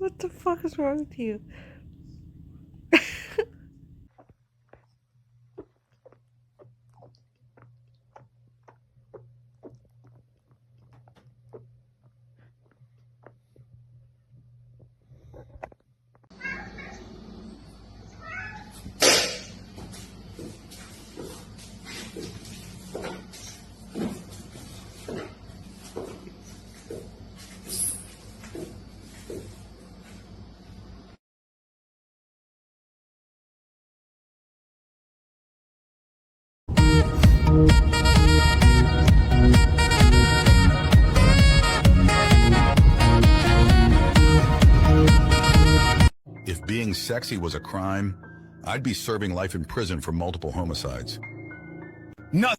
What the fuck is wrong with you? If being sexy was a crime, I'd be serving life in prison for multiple homicides. Nothing.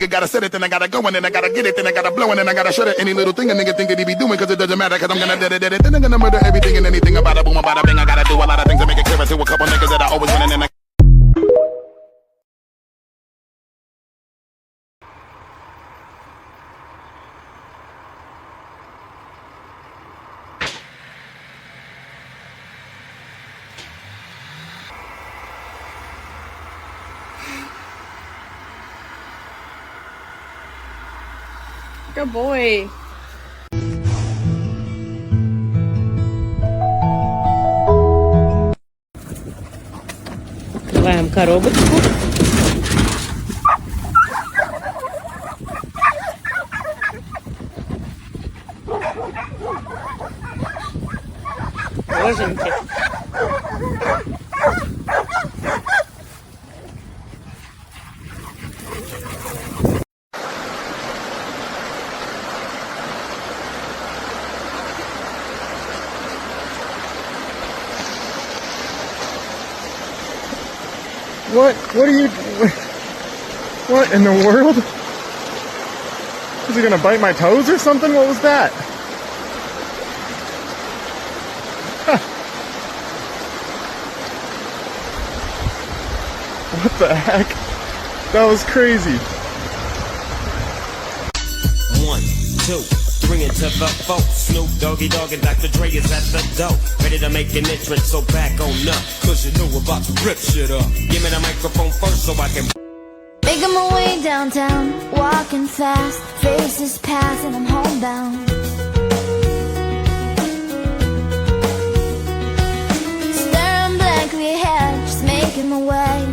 I gotta set it, then I gotta go, and then I gotta get it, then I gotta blow, and then I gotta shut it. Any little thing a nigga think that he be doing, cause it doesn't matter, cause I'm gonna dead it, then I'm gonna murder everything and anything about it, boom, about a bing. I gotta do a lot of things to make it clear to a couple niggas that I always win, and then I Good boy. Открываем коробочку. Боженьки. What are you... What in the world? Is he gonna bite my toes or something? What was that? What the heck? That was crazy. 1, 2, bring it to the folks. Snoop Doggy Dogg and Dr. Dre is at the door, ready to make an entrance, so back on up, cause you know we're about to rip shit up. Give me the microphone first so I can making my way downtown, walking fast, faces pass and I'm homebound. Staring blankly ahead, just making my way